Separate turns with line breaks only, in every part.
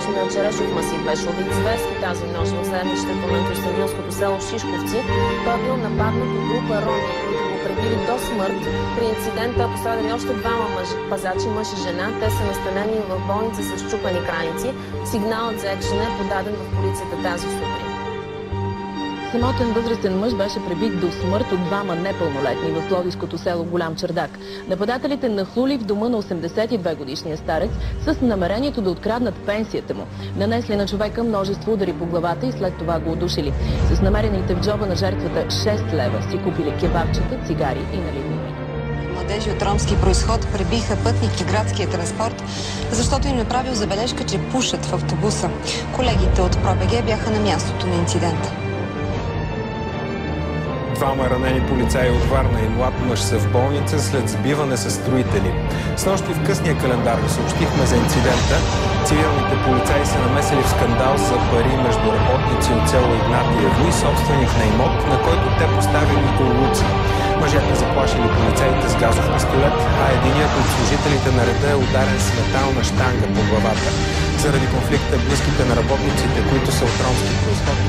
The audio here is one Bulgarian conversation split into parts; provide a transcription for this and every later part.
на Черешов масив беше убит зверски тази нощ в селището на Кюстендилското село Шишковци. Той е бил нападнат от група роми, които го пребили до смърт. При инцидента пострадали още двама пазачи, мъж и жена. Те са настанени в болница с счупени крайници. Сигналът за екшена е подаден в полицията тази сутрин. Самотен възрастен мъж беше пребит до смърт от двама непълнолетни в пловдивското село Голям Чардак. Нападателите нахлули в дома на 82-годишния старец с намерението да откраднат пенсията му. Нанесли на човека множество удари по главата и след това го удушили. С намерените в джоба на жертвата 6 лева си купили кебабчета, цигари и наливни.
Младежи от ромски произход пребиха пътник и градския транспорт, защото им направил забележка, че пушат в автобуса. Колегите от ПРО-БГ бяха на мястото на инцидента.
Двама ранени полицаи от Варна и млад мъж са в болница след сбиване с строители. Снощи в късния календар ви съобщихме за инцидента. Цивилните полицаи се намесили в скандал за пари между работници от село Игнатиево и собственик на имот, на който те поставили улуци. Мъжете заплашили полицаите с газов пистолет, а единият от служителите на реда е ударен с метална щанга по главата. Заради конфликта близките на работниците, които са от ромски произход,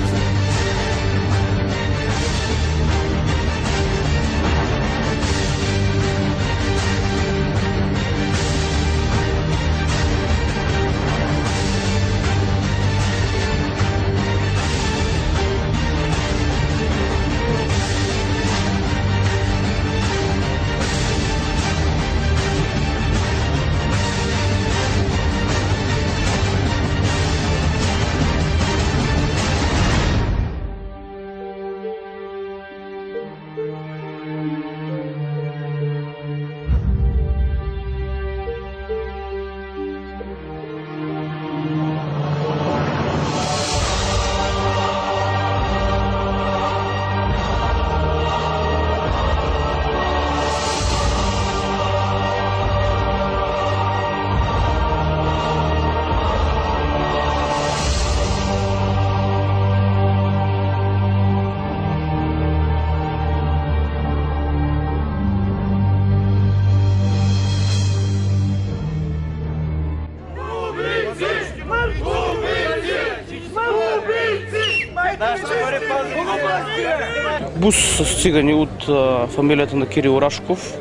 Бус с цигани от фамилията на Кирил Рашков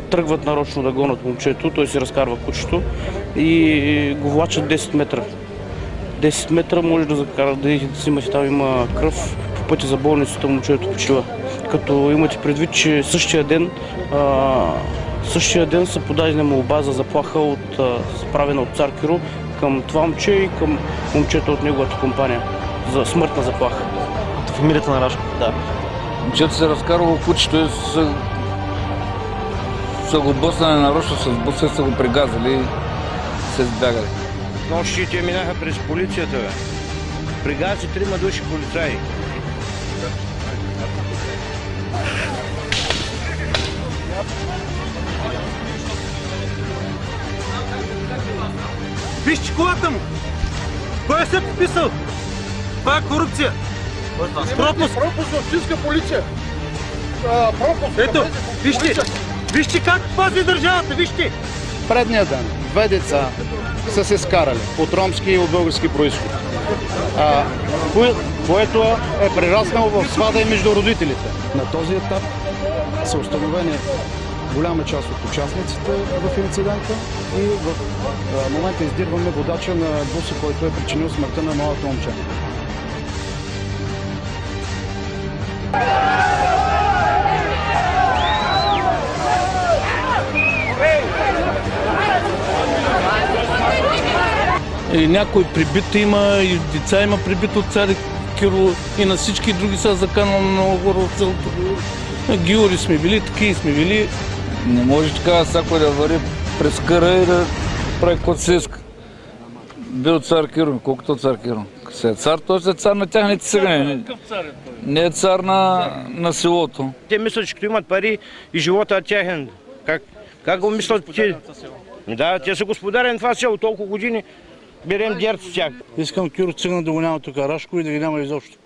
тръгват нарочно да гонят момчето, той си разкарва кучето и го влачат 10 метра. 10 метра може да закарат, да снимате, там има кръв, по пътя за болницата момчето почива. Като имате предвид, че същия ден са подадени молба за заплаха справена от Цар Киро към това момче и към момчето от неговата компания за смъртна заплаха.
От фамилията на Рашков?
Да.
Момчето се разкарвало кучето и са го бъснали нарочно с буса, са го пригазали и се избягали.
Нощи те минаха през полицията, бе. Пригази 3 души полицаи.
Виж колата му! Кой се подписал? Това е корупция! Пропуск!
Пропуск в общинска полиция! Пропуск!
Ето, вижте как пази държавата, вижте!
Предния ден две деца са се скарали от ромски и от български произход, което е прераснало в свада и между родителите. На този етап са установени голяма част от участниците в инцидента и в момента издирваме водача на буса, който е причинил смъртта на малото момче.
И някой прибит има, и деца има прибит от Цар Киро, и на всички други са заканали много хора от селото. На Гиори сме били, такива сме били.
Не може така всяко да вари през къра и да прави каквото се иска. Бил Цар Киро, колкото Цар Киро. Се е цар, той е цар на тяхните цигани. Не е цар на селото.
Те мислят, че като имат пари и живота е тяхен. Как го мислят те? Да, те са господари на това село, толкова години берем дерт с тях.
Искам Киро циган да го няма тук Рашко и да ги няма изобщо.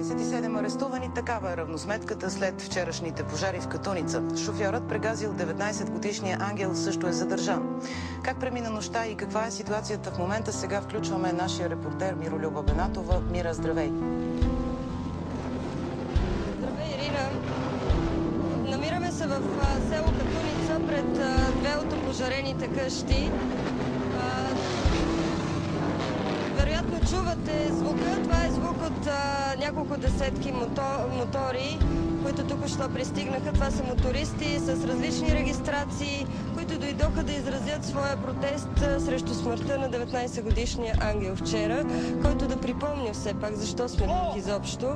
27 арестувани, такава е равносметката след вчерашните пожари в Катуница. Шофьорът, прегазил 19-годишния Ангел, също е задържан. Как премина нощта и каква е ситуацията в момента, сега включваме нашия репортер Миролюба Бенатова. Мира, здравей!
Здравей, Ирина! Намираме се в село Катуница пред две от опожарените къщи. Вероятно чувате звука. Това е звук от няколко десетки мотори, които току-що пристигнаха. Това са мотористи с различни регистрации, които дойдоха да изразят своя протест срещу смъртта на 19-годишния Ангел вчера, който да припомня все пак защо сме тук изобщо.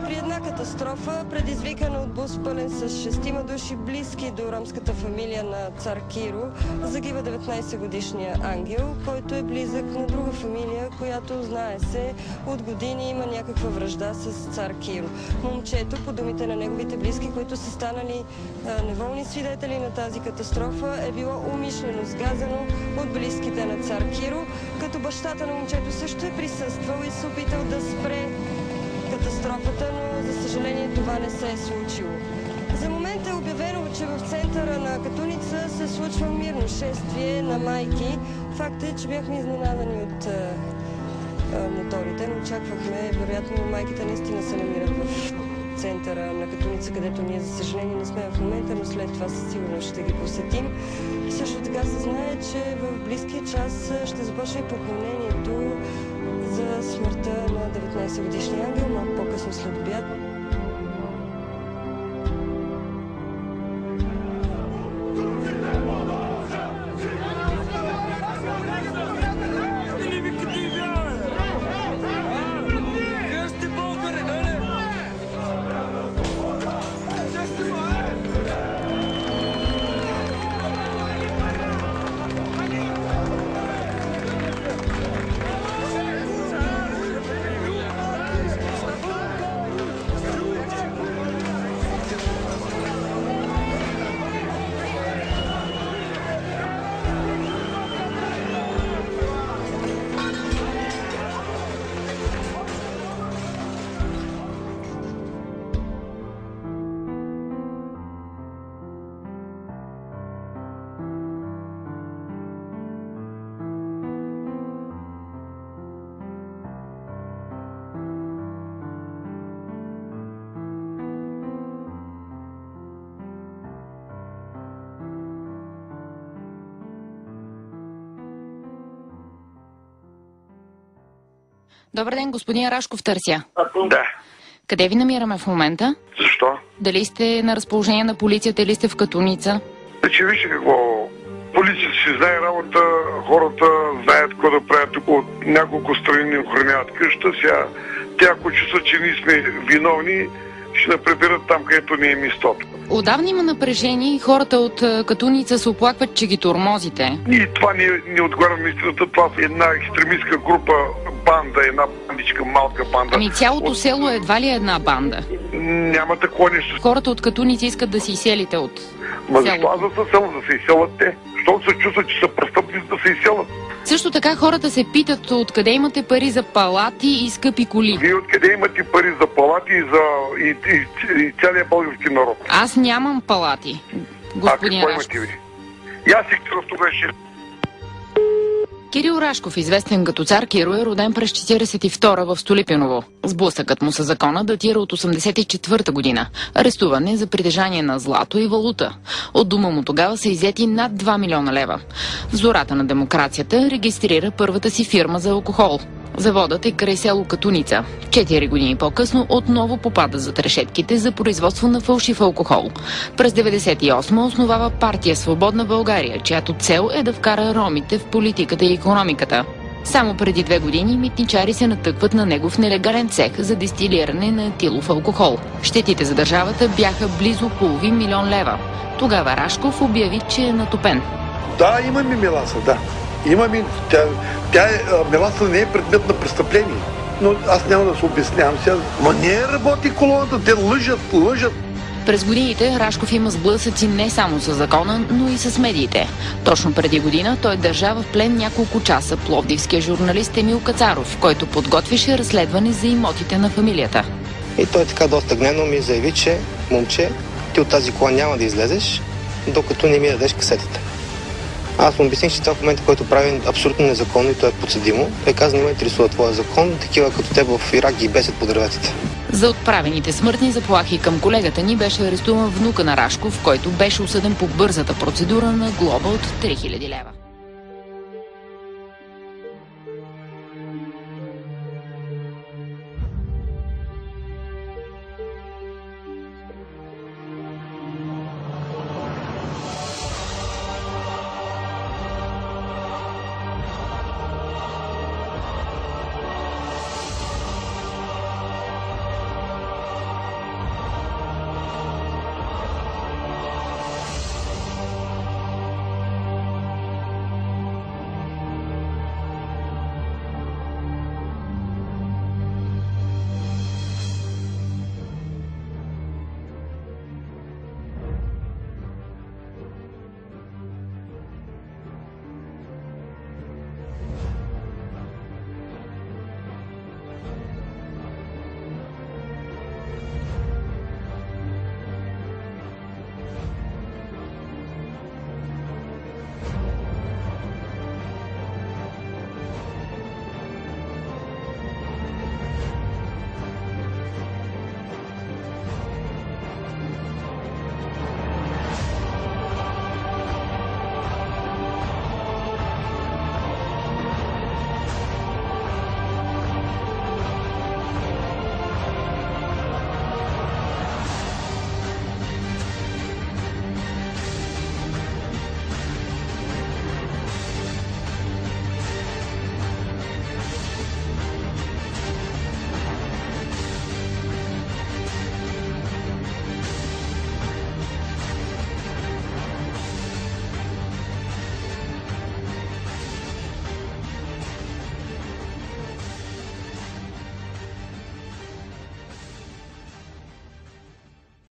При една катастрофа, предизвикана от бус пълен с 6 души, близки до ромската фамилия на цар Киро, загива 19-годишния Ангел, който е близък на друга фамилия, която, знае се, от години има някаква вражда с цар Киро. Момчето, по думите на неговите близки, които са станали неволни свидетели на тази катастрофа, е било умишлено сгазано от близките на цар Киро, като бащата на момчето също е присъствал и се опитал да спре катастрофата, но за съжаление това не се е случило. За момента е обявено, че в центъра на Катуница се случва мирно шествие на майки. Факт е, че бяхме изненадани от моторите, но очаквахме, вероятно майките наистина се намират в центъра на Катуница, където ние за съжаление не сме в момента, но след това със сигурност ще ги посетим. И също така се знае, че в близкия час ще започне и поклонението за смъртта на 19-годишния Ангел, малко по-късно след обяд.
Добър ден, господин Рашков търся.
Да.
Къде ви намираме в момента?
Защо?
Дали сте на разположение на полицията или сте в Катуница?
Значи вижте какво. Полицията си знае работа, хората знаят какво да правят. Тук от няколко страни ни охраняват къща. Сега те, ако чувстват, че ние сме виновни, ще да приберат там, където не е местото.
Отдавна има напрежение и хората от Катуница се оплакват, че ги тормозите.
И това не отговаря на истината. Това е една екстремистка група, банда, една бандичка, малка банда.
Ами цялото село едва ли е една банда?
Няма такова нещо.
Хората от Катуница искат да се изселите от
селото. Защо да се селят? Да се изселят те?Що се чувстват, че са престъпници да се изселят?
Също така хората се питат откъде имате пари за палати и скъпи коли.
Вие откъде имате пари за палати и целият български народ?
Аз нямам палати, господин Рашков.
И аз си това беше.
Кирил Рашков, известен като цар Киро, е роден през 1942 в Столипиново. Сблъсъкът му със закона датира от 1984 година. Арестуван е за притежание на злато и валута. От дома му тогава са иззети над 2 милиона лева. В зората на демокрацията регистрира първата си фирма за алкохол. Заводът е край село Катуница. 4 години по-късно отново попада зад решетките за производство на фалшив алкохол. През 1998 основава партия Свободна България, чиято цел е да вкара ромите в политиката и икономиката. Само преди 2 години митничари се натъкват на негов нелегален цех за дестилиране на етилов алкохол. Щетите за държавата бяха близо половин милион лева. Тогава Рашков обяви, че е натопен.
Да, имаме меласа, да. Имаме, меласа не е предмет на престъпление. Но аз няма да се обяснявам сега. Ма не работи колоната, те лъжат.
През годините Рашков има сблъсъци не само с закона, но и с медиите. Точно преди година той държа в плен няколко часа пловдивския журналист Емил Кацаров, който подготвяше разследване за имотите на фамилията.
И той така доста гневно ми заяви, че момче, ти от тази кола няма да излезеш, докато не ми дадеш касетите. Аз му обясних, че това в момента, който прави абсолютно незаконно и то е подсъдимо. Той каза, не ме интересува твоя закон, такива като теб в Ирак ги бесят по дърветата.
За отправените смъртни заплахи към колегата ни беше арестуван внука на Рашков, който беше осъден по бързата процедура на глоба от 3000 лева.